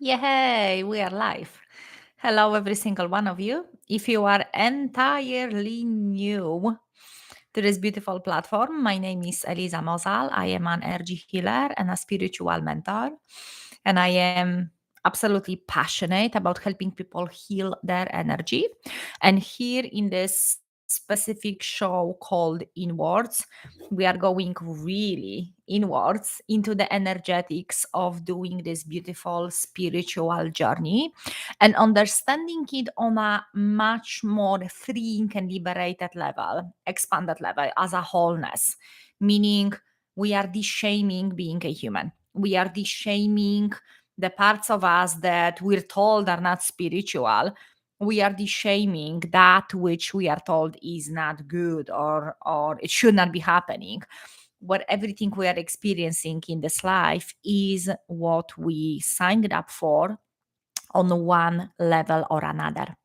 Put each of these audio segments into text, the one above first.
Yay, we are live. Hello, every single one of you. If you are entirely new to this beautiful platform, my name is Eliza Mozal. I am an energy healer and a spiritual mentor. And I am absolutely passionate about helping people heal their energy. And here in this specific show called Inwards, we are going really inwards into the energetics of doing this beautiful spiritual journey and understanding it on a much more freeing and liberated level, expanded level as a wholeness, meaning we are de-shaming being a human. We are de-shaming the parts of us that we're told are not spiritual. We are de-shaming that which we are told is not good or it should not be happening. What everything we are experiencing in this life is what we signed up for on one level or another.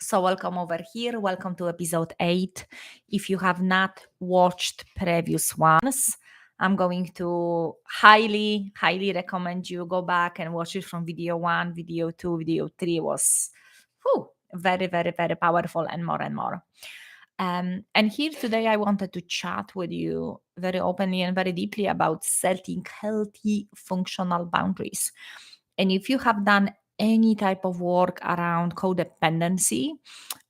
So, welcome over here. Welcome to episode 8. If you have not watched previous ones, I'm going to highly recommend you go back and watch it from video 1, video 2, video 3 was very powerful and more and more. And here today, I wanted to chat with you very openly and very deeply about setting healthy functional boundaries. And if you have done any type of work around codependency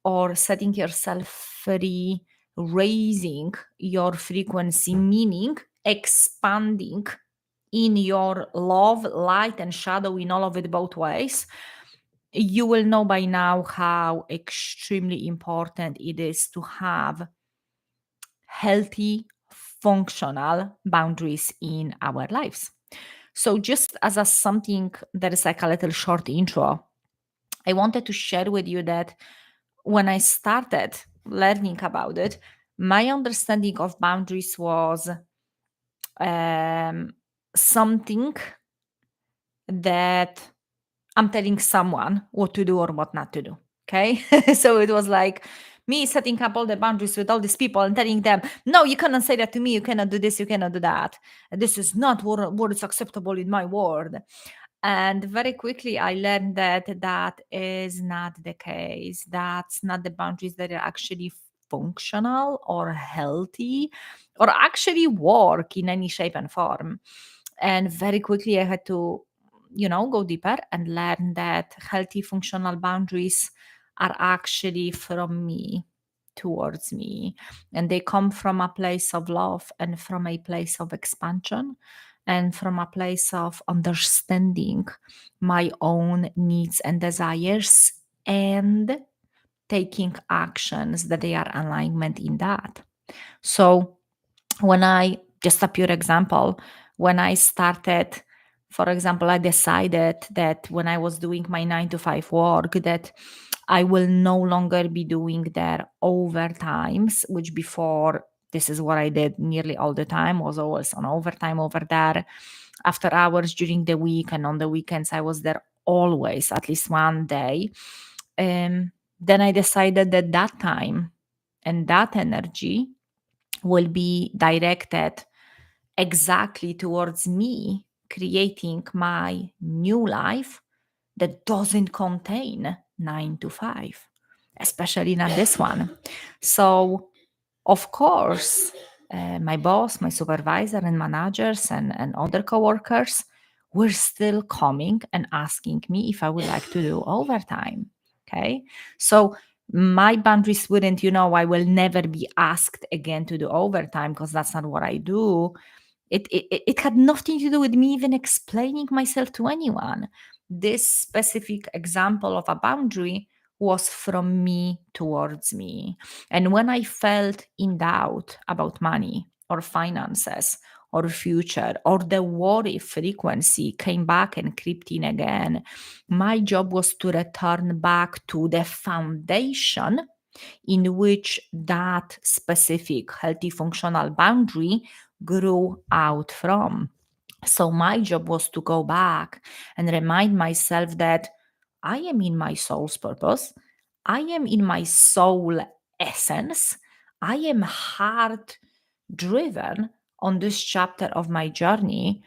or setting yourself free, raising your frequency, meaning expanding in your love, light, and shadow in all of it both ways, you will know by now how extremely important it is to have healthy, functional boundaries in our lives. So, just as a something that is like a little short intro, I wanted to share with you that when I started learning about it, my understanding of boundaries was um, something that I'm telling someone what to do or what not to do. Okay. So it was like me setting up all the boundaries with all these people and telling them, no, you cannot say that to me. You cannot do this. You cannot do that. This is not what is acceptable in my world. And very quickly, I learned that that is not the case. That's not the boundaries that are actually functional or healthy or actually work in any shape and form. And very quickly, I had to, go deeper and learn that healthy functional boundaries are actually from me towards me. And they come from a place of love and from a place of expansion and from a place of understanding my own needs and desires and taking actions that they are alignment in that. So when I just a pure example, when I started, for example, I decided that when I was doing my 9 to 5 work, that I will no longer be doing their overtimes, which before this is what I did nearly all the time, was always on overtime over there. After hours during the week and on the weekends, I was there always, at least one day. Then I decided that that time and that energy will be directed exactly towards me creating my new life that doesn't contain 9 to 5, especially not this one. So, of course, my boss, my supervisor, and managers and other coworkers were still coming and asking me if I would like to do overtime. Okay. So, my boundaries wouldn't, I will never be asked again to do overtime because that's not what I do. It had nothing to do with me even explaining myself to anyone. This specific example of a boundary was from me towards me. And when I felt in doubt about money or finances or future or the worry frequency came back and crept in again, my job was to return back to the foundation in which that specific healthy functional boundary grew out from. So my job was to go back and remind myself that I am in my soul's purpose. I am in my soul essence. I am heart driven on this chapter of my journey.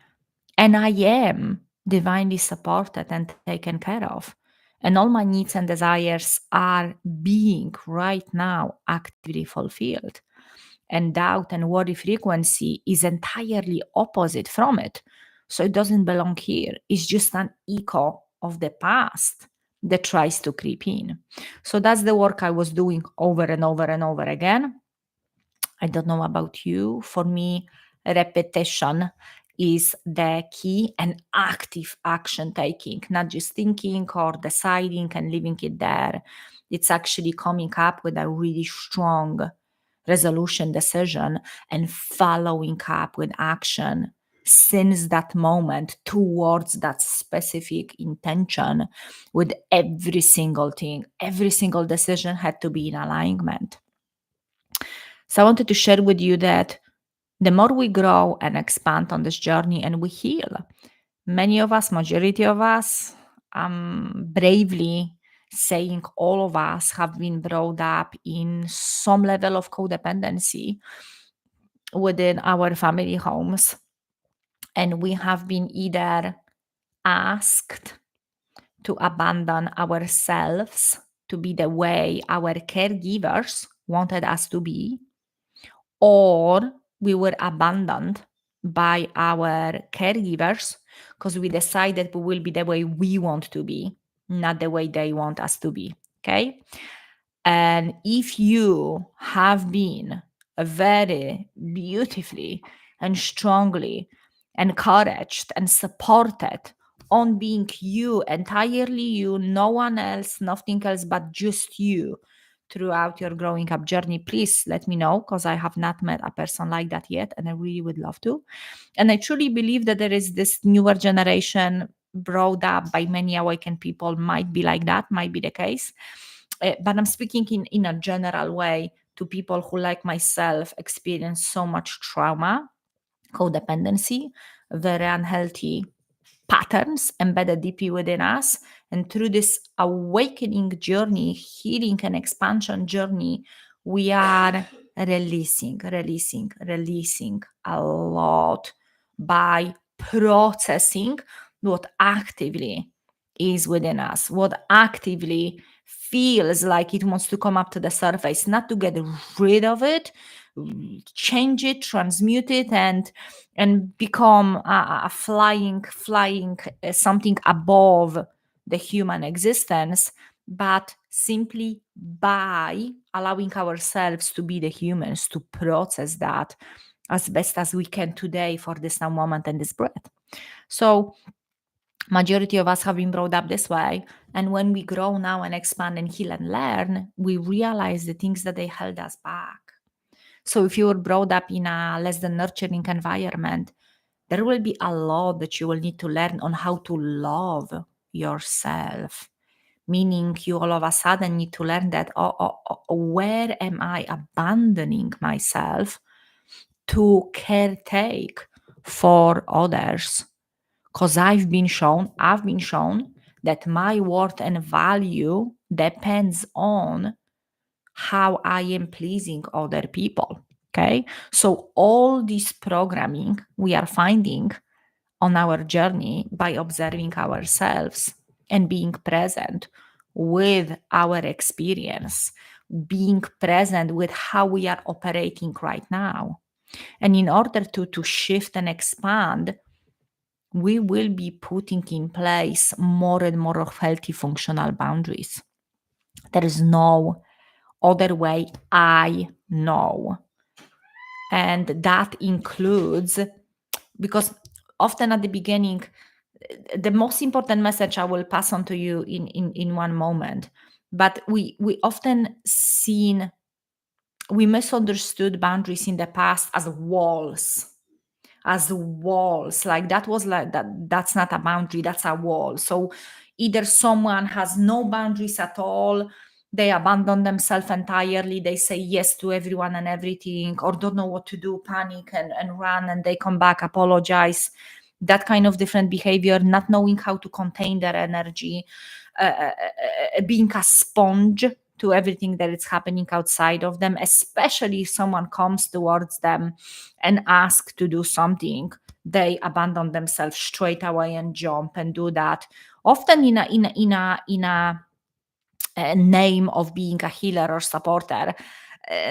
And I am divinely supported and taken care of. And all my needs and desires are being right now actively fulfilled. And doubt and worry frequency is entirely opposite from it. So it doesn't belong here. It's just an echo of the past that tries to creep in. So that's the work I was doing over and over and over again. I don't know about you. For me, repetition is the key, and active action taking, not just thinking or deciding and leaving it there. It's actually coming up with a really strong resolution decision and following up with action since that moment towards that specific intention. With every single thing, every single decision had to be in alignment. So I wanted to share with you that the more we grow and expand on this journey and we heal, many of us, majority of us, bravely saying all of us have been brought up in some level of codependency within our family homes. And we have been either asked to abandon ourselves to be the way our caregivers wanted us to be, or we were abandoned by our caregivers because we decided we will be the way we want to be, not the way they want us to be. Okay. And if you have been very beautifully and strongly encouraged and supported on being you, entirely you, no one else, nothing else but just you throughout your growing up journey, please let me know, because I have not met a person like that yet and I really would love to. And I truly believe that there is this newer generation brought up by many awakened people might be like that, might be the case. But I'm speaking in a general way to people who, like myself, experience so much trauma, codependency, very unhealthy patterns embedded deeply within us. And through this awakening journey, healing and expansion journey, we are releasing a lot by processing what actively is within us, what actively feels like it wants to come up to the surface, not to get rid of it, change it, transmute it, and become a flying something above the human existence, but simply by allowing ourselves to be the humans, to process that as best as we can today for this now moment and this breath. So majority of us have been brought up this way, and when we grow now and expand and heal and learn, we realize the things that they held us back. So if you were brought up in a less than nurturing environment, there will be a lot that you will need to learn on how to love yourself. Meaning, you all of a sudden need to learn that, where am I abandoning myself to caretake for others? Because I've been shown that my worth and value depends on how I am pleasing other people. Okay. So all this programming we are finding on our journey by observing ourselves and being present with our experience, being present with how we are operating right now. And in order to shift and expand, we will be putting in place more and more of healthy functional boundaries. There is no other way I know. And that includes, because often at the beginning, the most important message I will pass on to you in one moment, but we often we misunderstood boundaries in the past as walls, like that was like that's not a boundary, that's a wall. So either someone has no boundaries at all, they abandon themselves entirely, they say yes to everyone and everything, or don't know what to do, panic and run, and they come back, apologize. That kind of different behavior, not knowing how to contain their energy, being a sponge to everything that is happening outside of them, especially if someone comes towards them and asks to do something they abandon themselves straight away and jump and do that, often in a name of being a healer or supporter,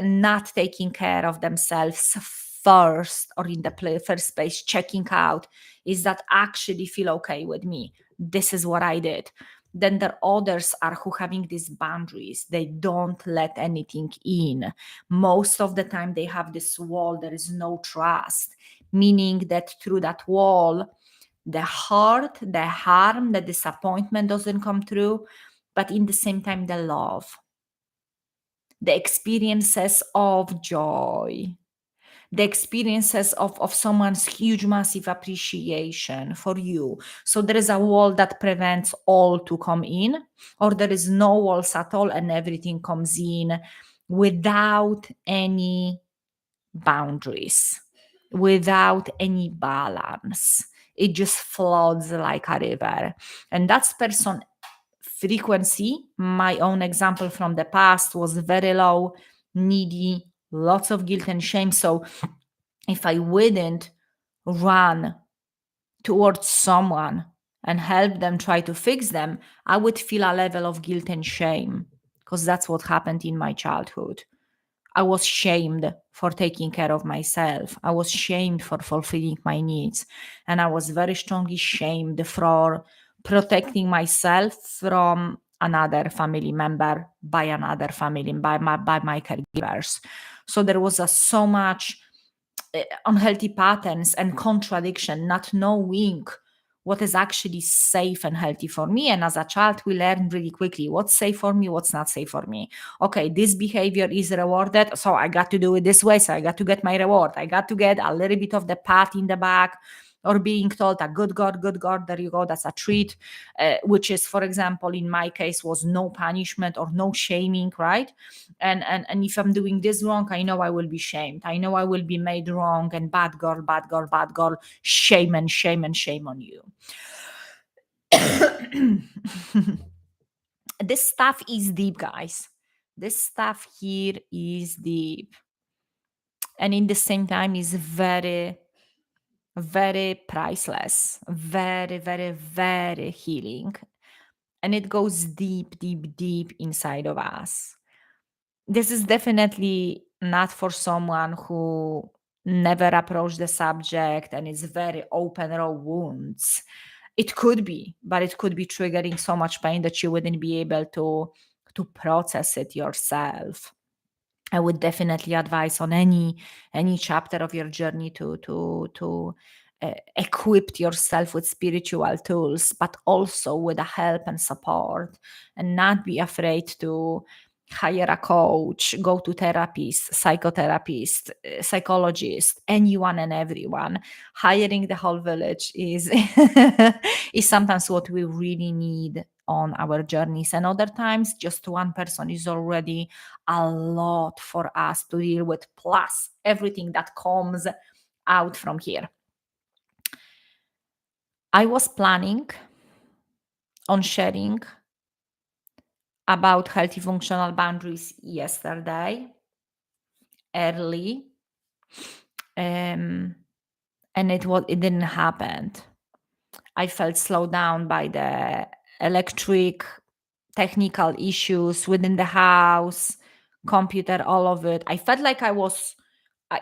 not taking care of themselves first, or in the first place checking out, is that actually feel okay with me, this is what I did. Then there others are who having these boundaries, they don't let anything in. Most of the time they have this wall, there is no trust, meaning that through that wall the hurt, the harm, the disappointment doesn't come through, but in the same time, the love, the experiences of joy, the experiences of someone's huge, massive appreciation for you. So there is a wall that prevents all to come in, or there is no walls at all and everything comes in without any boundaries, without any balance. It just floods like a river. And that's person frequency. My own example from the past was very low, needy, lots of guilt and shame. So if I wouldn't run towards someone and help them try to fix them, I would feel a level of guilt and shame, because that's what happened in my childhood. I was shamed for taking care of myself. I was shamed for fulfilling my needs. And I was very strongly shamed for protecting myself from another family member, by another family, by my caregivers. So there was so much unhealthy patterns and contradiction, not knowing what is actually safe and healthy for me. And as a child, we learn really quickly what's safe for me, what's not safe for me. Okay, this behavior is rewarded, so I got to do it this way, so I got to get my reward. I got to get a little bit of the pat in the back, or being told a good God, there you go, that's a treat, which is, for example, in my case, was no punishment or no shaming, right? And if I'm doing this wrong, I know I will be shamed. I know I will be made wrong, and bad girl, bad girl, bad girl, shame and shame and shame on you. This stuff is deep, guys. This stuff here is deep. And in the same time is very, very priceless, very, very, very healing. And it goes deep, deep, deep inside of us. This is definitely not for someone who never approached the subject and is very open, raw wounds. It could be, but it could be triggering so much pain that you wouldn't be able to process it yourself. I would definitely advise on any chapter of your journey to equip yourself with spiritual tools, but also with the help and support, and not be afraid to hire a coach, go to therapist, psychotherapist, psychologist, anyone and everyone. Hiring the whole village is is sometimes what we really need on our journeys, and other times just one person is already a lot for us to deal with, plus everything that comes out from here. I was planning on sharing about healthy functional boundaries yesterday early, and it didn't happen. I felt slowed down by the electric technical issues within the house, computer, all of it. I felt like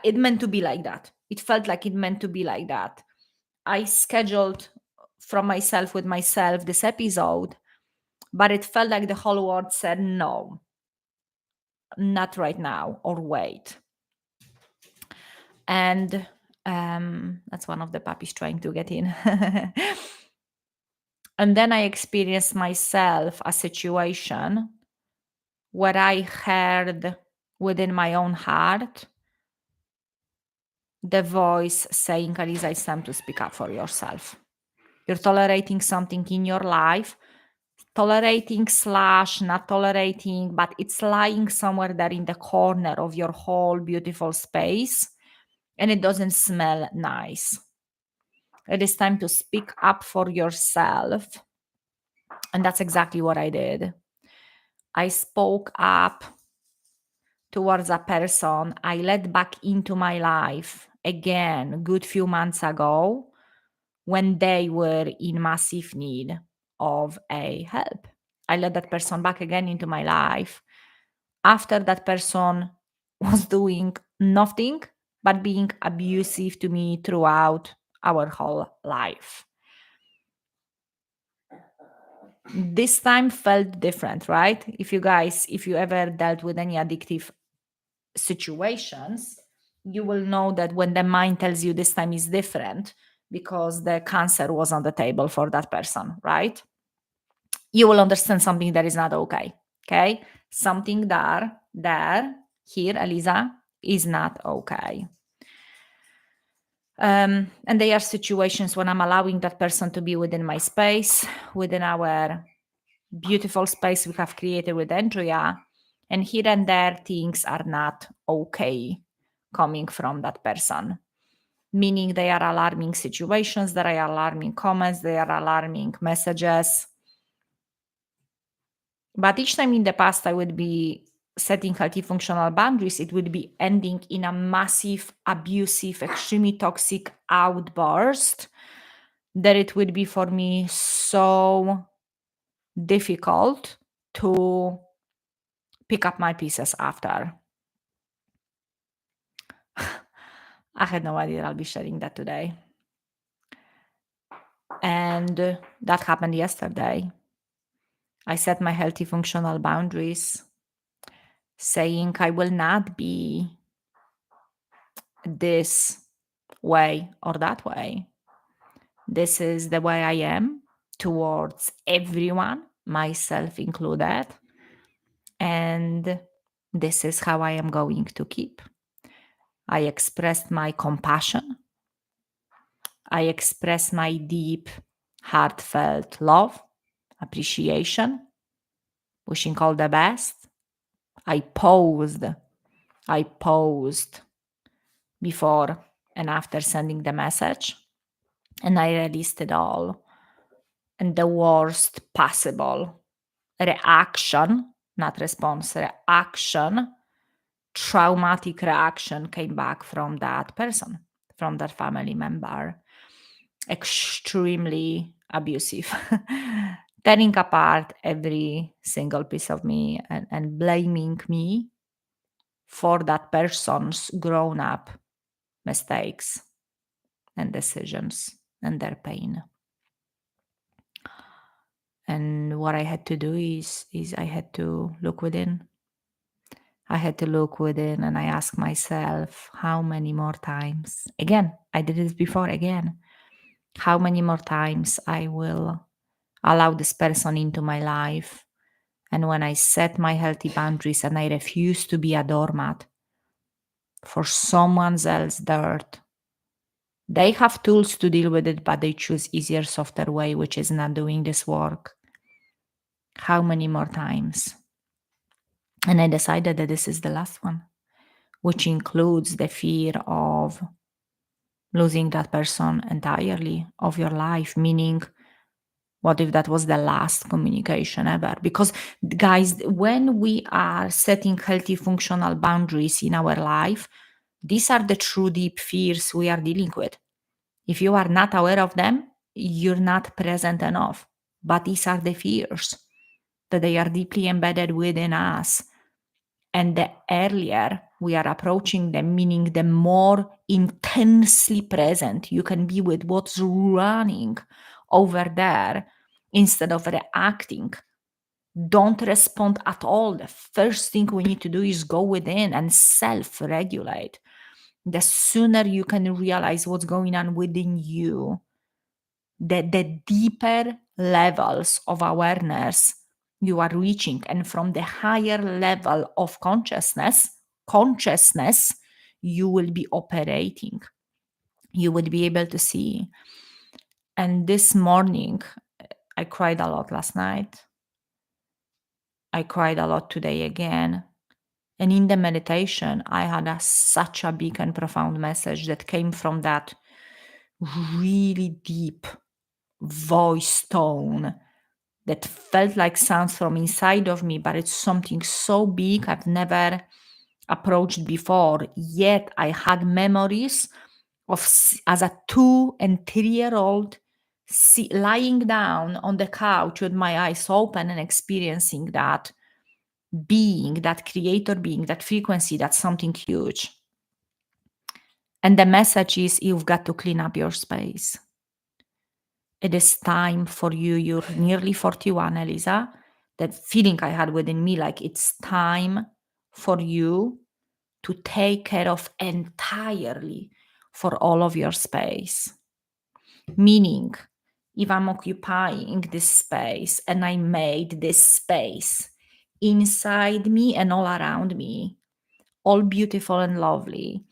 it meant to be like that. It felt like it meant to be like that. I scheduled from myself with myself this episode, but it felt like the whole world said no, not right now, or wait. And that's one of the puppies trying to get in. And then I experienced myself a situation where I heard within my own heart the voice saying, Eliza, it's time to speak up for yourself. You're tolerating something in your life, tolerating slash not tolerating, but it's lying somewhere there in the corner of your whole beautiful space, and it doesn't smell nice. It is time to speak up for yourself. And that's exactly what I did. I spoke up towards a person I let back into my life again, good few months ago, when they were in massive need of a help. I let that person back again into my life after that person was doing nothing but being abusive to me throughout our whole life. This time felt different, right? If you ever dealt with any addictive situations, you will know that when the mind tells you this time is different because the cancer was on the table for that person, right? You will understand something that is not okay. Okay. Something there, here, Eliza, is not okay. And there are situations when I'm allowing that person to be within my space, within our beautiful space we have created with Andrea. And here and there, things are not okay coming from that person. Meaning they are alarming situations, there are alarming comments, they are alarming messages. But each time in the past, I would be setting healthy functional boundaries, it would be ending in a massive, abusive, extremely toxic outburst that it would be for me so difficult to pick up my pieces after. I had no idea I'll be sharing that today. And that happened yesterday. I set my healthy functional boundaries, saying I will not be this way or that way. This is the way I am towards everyone, myself included. And this is how I am going to keep. I expressed my compassion. I expressed my deep, heartfelt love, appreciation, wishing all the best. I paused before and after sending the message, and I released it all. And the worst possible reaction, not response, reaction, traumatic reaction came back from that person, from that family member. Extremely abusive, tearing apart every single piece of me and blaming me for that person's grown up mistakes and decisions and their pain. And what I had to do is I had to look within. I had to look within and I asked myself, how many more times? Again, I did this before again. How many more times I will allow this person into my life? And when I set my healthy boundaries and I refuse to be a doormat for someone else's dirt, they have tools to deal with it, but they choose easier, softer way, which is not doing this work. How many more times? And I decided that this is the last one, which includes the fear of losing that person entirely of your life, meaning what if that was the last communication ever? Because, guys, when we are setting healthy functional boundaries in our life, these are the true deep fears we are dealing with. If you are not aware of them, you're not present enough. But these are the fears that they are deeply embedded within us. And the earlier we are approaching them, meaning the more intensely present you can be with what's running over there instead of reacting. Don't respond at all. The first thing we need to do is go within and self regulate. The sooner you can realize what's going on within you, the deeper levels of awareness you are reaching, and from the higher level of consciousness you will be operating, you will be able to see. And this morning, I cried a lot last night, I cried a lot today again. And in the meditation, I had such a big and profound message that came from that really deep voice tone that felt like sounds from inside of me, but it's something so big I've never approached before. Yet I had memories as a 2 and 3 year old, lying down on the couch with my eyes open and experiencing that being, that creator being, that frequency, that's something huge. And the message is you've got to clean up your space. It is time for you. You're nearly 41, Eliza. That feeling I had within me, like it's time for you to take care of entirely for all of your space. Meaning, if I'm occupying this space and I made this space inside me and all around me, all beautiful and lovely,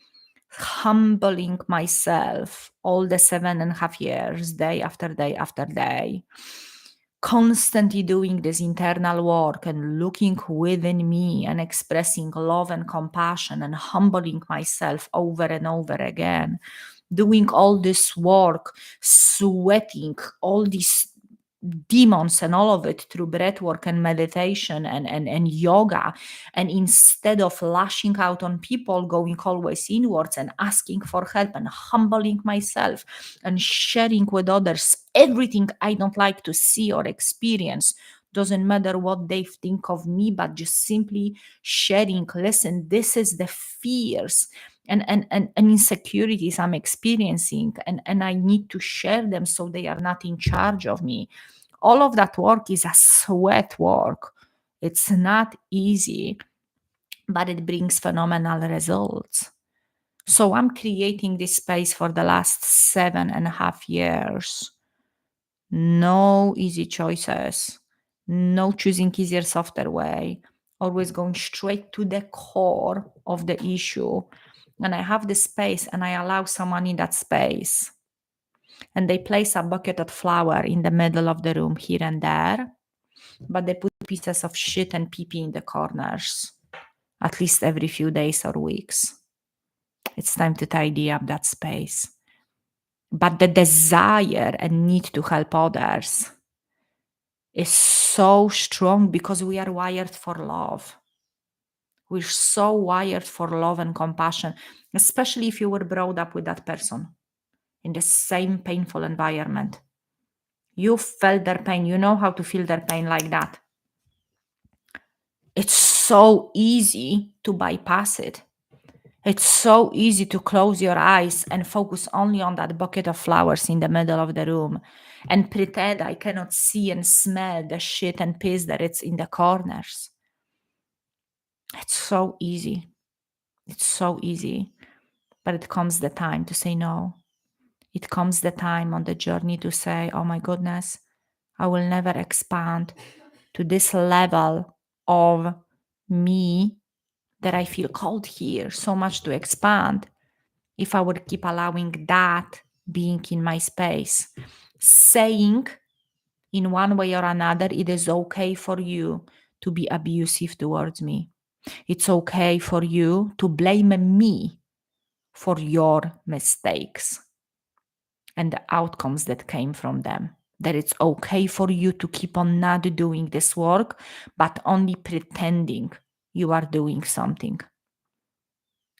humbling myself all the 7.5 years, day after day after day, constantly doing this internal work and looking within me and expressing love and compassion and humbling myself over and over again, doing all this work, sweating all these demons and all of it through breath work and meditation and yoga. And instead of lashing out on people, going always inwards and asking for help and humbling myself and sharing with others everything I don't like to see or experience. Doesn't matter what they think of me, but just simply sharing, listen, this is the fears and insecurities I'm experiencing, and I need to share them so they are not in charge of me. All of that work is a sweat work. It's not easy, but it brings phenomenal results. So I'm creating this space for the last 7.5 years. No easy choices, no choosing easier, softer way, always going straight to the core of the issue. And I have this space and I allow someone in that space. And they place a bucket of flour in the middle of the room here and there, but they put pieces of shit and pee-pee in the corners, at least every few days or weeks. It's time to tidy up that space. But the desire and need to help others is so strong because we are wired for love. We're so wired for love and compassion, especially if you were brought up with that person in the same painful environment. You felt their pain. You know how to feel their pain like that. It's so easy to bypass it. It's so easy to close your eyes and focus only on that bucket of flowers in the middle of the room and pretend I cannot see and smell the shit and piss that it's in the corners. It's so easy. It's so easy. But it comes the time to say no. It comes the time on the journey to say, oh my goodness, I will never expand to this level of me that I feel called here so much to expand if I would keep allowing that being in my space. Saying in one way or another, it is okay for you to be abusive towards me. It's okay for you to blame me for your mistakes and the outcomes that came from them. That it's okay for you to keep on not doing this work, but only pretending you are doing something.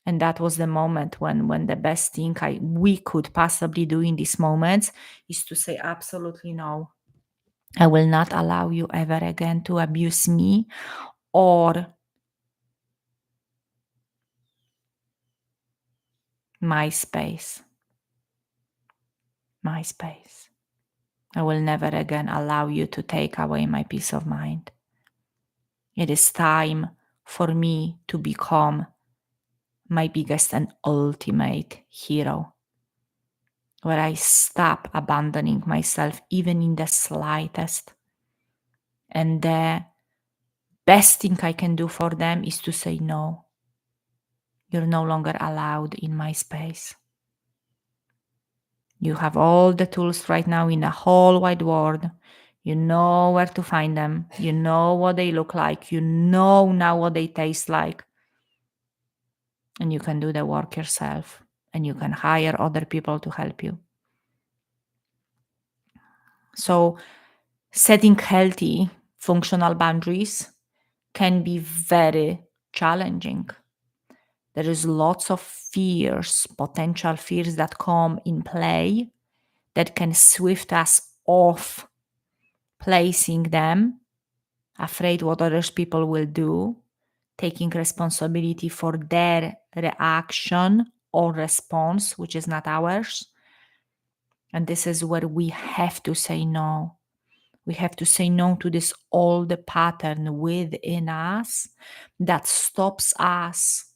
And that was the moment when the best thing we could possibly do in these moments is to say absolutely no. I will not allow you ever again to abuse me or my space. My space. I will never again allow you to take away my peace of mind. It is time for me to become my biggest and ultimate hero, where I stop abandoning myself even in the slightest. And the best thing I can do for them is to say no. You're no longer allowed in my space. You have all the tools right now in the whole wide world. You know where to find them. You know what they look like. You know now what they taste like. And you can do the work yourself. And you can hire other people to help you. So setting healthy, functional boundaries can be very challenging. There is lots of fears, potential fears that come in play that can swift us off placing them, afraid what other people will do, taking responsibility for their reaction or response, which is not ours. And this is where we have to say no. We have to say no to this old pattern within us that stops us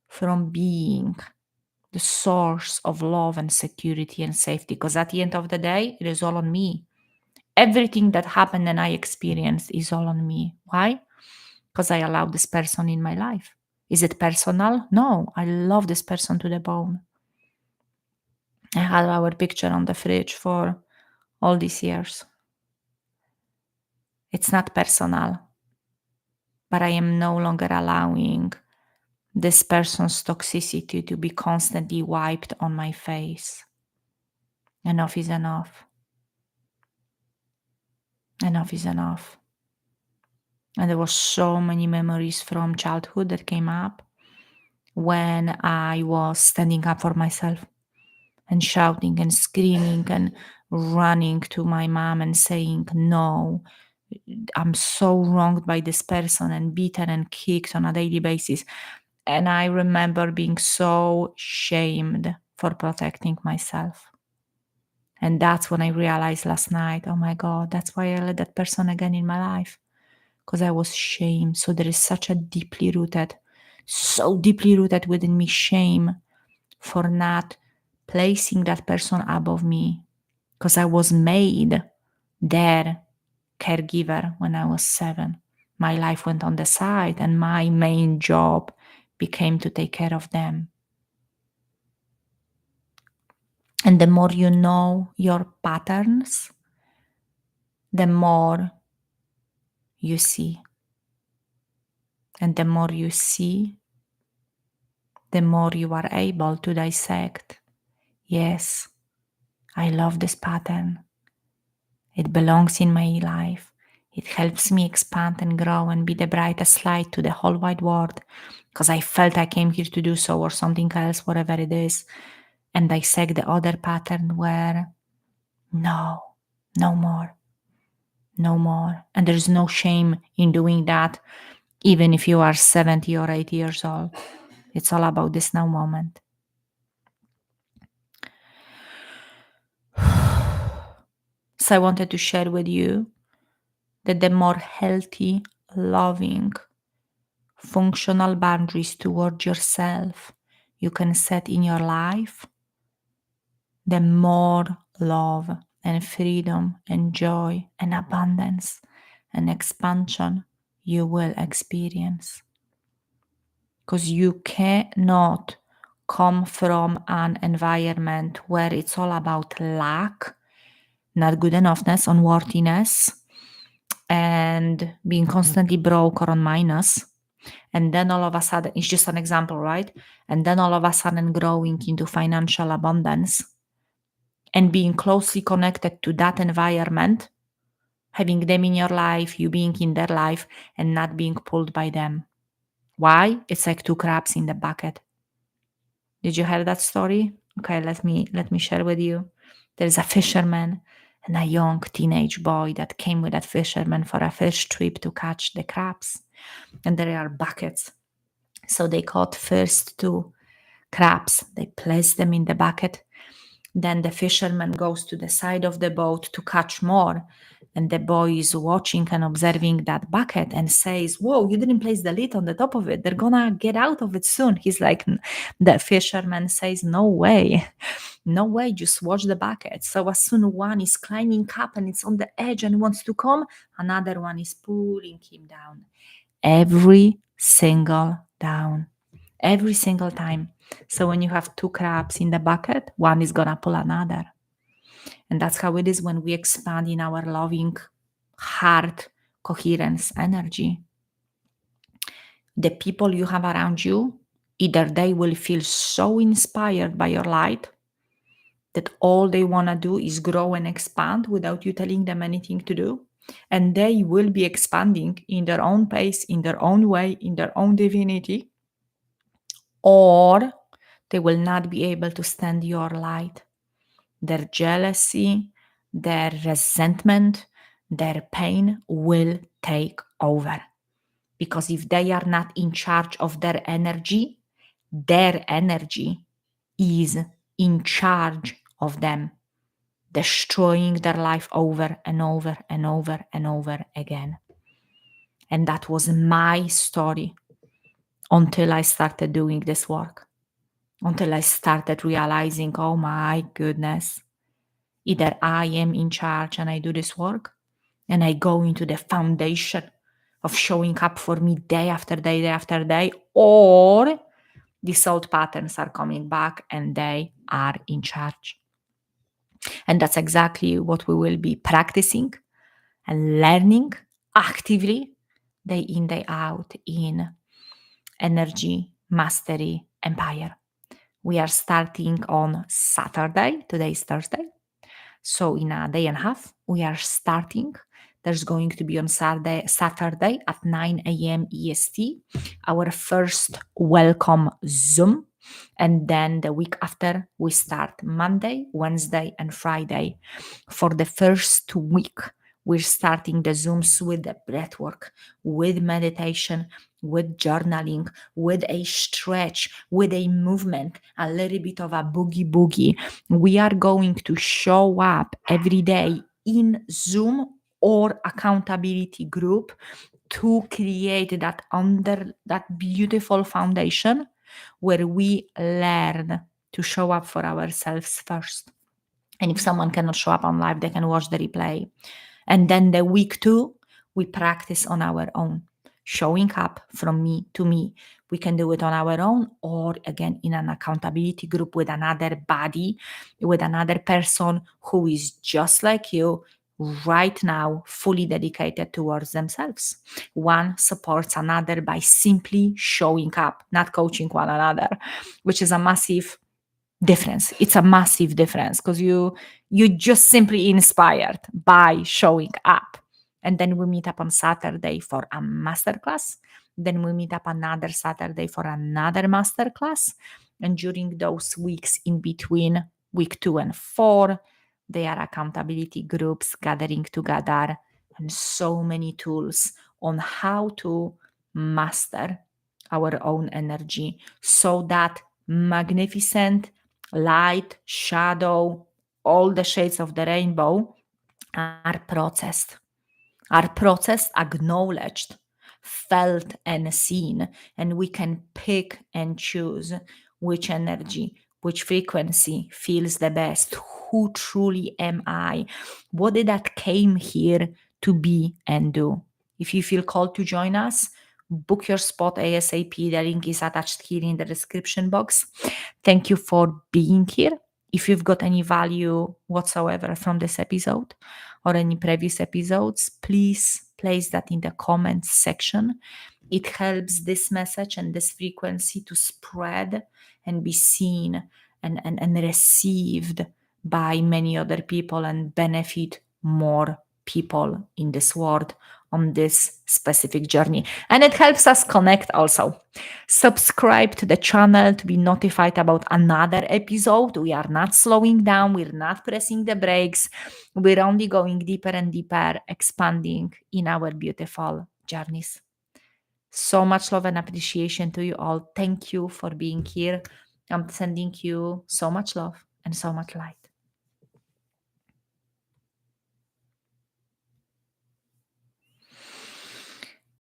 from being the source of love and security and safety. Because at the end of the day, it is all on me. Everything that happened and I experienced is all on me. Why? Because I allowed this person in my life. Is it personal? No, I love this person to the bone. I had our picture on the fridge for all these years. It's not personal, but I am no longer allowing this person's toxicity to be constantly wiped on my face. Enough is enough. Enough is enough. And there were so many memories from childhood that came up when I was standing up for myself and shouting and screaming and running to my mom and saying, no, I'm so wronged by this person, and beaten and kicked on a daily basis. And I remember being so shamed for protecting myself. And that's when I realized last night, oh my God, that's why I let that person again in my life. Because I was shamed. So there is such a so deeply rooted within me shame for not placing that person above me. Because I was made their caregiver when I was 7. My life went on the side, and my main job became to take care of them. And the more you know your patterns, the more you see. And the more you see, the more you are able to dissect. Yes, I love this pattern. It belongs in my life. It helps me expand and grow and be the brightest light to the whole wide world, because I felt I came here to do so, or something else, whatever it is. And dissect the other pattern where no more. No more. And there's no shame in doing that, even if you are 70 or 80 years old. It's all about this now moment. So I wanted to share with you that the more healthy, loving, functional boundaries towards yourself you can set in your life, the more love and freedom and joy and abundance and expansion you will experience. Because you cannot come from an environment where it's all about lack, not good enoughness, unworthiness, and being constantly broke or on minus. And then all of a sudden, it's just an example, right? And then all of a sudden growing into financial abundance and being closely connected to that environment, having them in your life, you being in their life, and not being pulled by them. Why? It's like 2 crabs in the bucket. Did you hear that story? Okay, let me share with you. There's a fisherman and a young teenage boy that came with that fisherman for a fish trip to catch the crabs. And there are buckets. So they caught first 2 crabs. They placed them in the bucket. Then the fisherman goes to the side of the boat to catch more. And the boy is watching and observing that bucket and says, whoa, you didn't place the lid on the top of it. They're gonna get out of it soon. He's like, the fisherman says, no way, just watch the bucket. So as soon one is climbing up and it's on the edge and wants to come, another one is pulling him down. Every single time. So when you have 2 crabs in the bucket, one is gonna pull another. And that's how it is when we expand in our loving heart coherence energy. The people you have around you, either they will feel so inspired by your light that all they want to do is grow and expand without you telling them anything to do. And they will be expanding in their own pace, in their own way, in their own divinity. or they will not be able to stand your light. Their jealousy, their resentment, their pain will take over. Because if they are not in charge of their energy is in charge of them, destroying their life over and over and over and over again. And that was my story until I started doing this work, until I started realizing, oh my goodness, either I am in charge and I do this work and I go into the foundation of showing up for me day after day, day after day, or these old patterns are coming back and they are in charge. And that's exactly what we will be practicing and learning actively day in, day out in Energy Mastery Empire. We are starting on Saturday. Today is Thursday. So in a day and a half, we are starting. There's going to be on Saturday at 9 a.m. EST, our first welcome Zoom. And then the week after, we start Monday, Wednesday, and Friday. For the first week, we're starting the Zooms with the breathwork, with meditation, with journaling, with a stretch, with a movement, a little bit of a boogie boogie. We are going to show up every day in Zoom or accountability group to create that beautiful foundation where we learn to show up for ourselves first. And if someone cannot show up on live, they can watch the replay. And then the week 2, we practice on our own, showing up from me to me. We can do it on our own or again in an accountability group with another body, with another person who is just like you right now, fully dedicated towards themselves. One supports another by simply showing up, not coaching one another, which is a massive difference. It's a massive difference because you just simply inspired by showing up. And then we meet up on Saturday for a masterclass. Then we meet up another Saturday for another masterclass. And during those weeks in between week 2 and 4, they are accountability groups gathering together and so many tools on how to master our own energy so that magnificent light, shadow, all the shades of the rainbow are processed, acknowledged, felt, and seen. And we can pick and choose which energy, which frequency feels the best. Who truly am I? What did that came here to be and do? If you feel called to join us, book your spot ASAP. The link is attached here in the description box. Thank you for being here. If you've got any value whatsoever from this episode or any previous episodes, please place that in the comments section. It helps this message and this frequency to spread and be seen and received by many other people and benefit more people in this world on this specific journey. And it helps us connect also. Subscribe to the channel to be notified about another episode. We are not slowing down. We're not pressing the brakes. We're only going deeper and deeper, expanding in our beautiful journeys. So much love and appreciation to you all. Thank you for being here. I'm sending you so much love and so much light.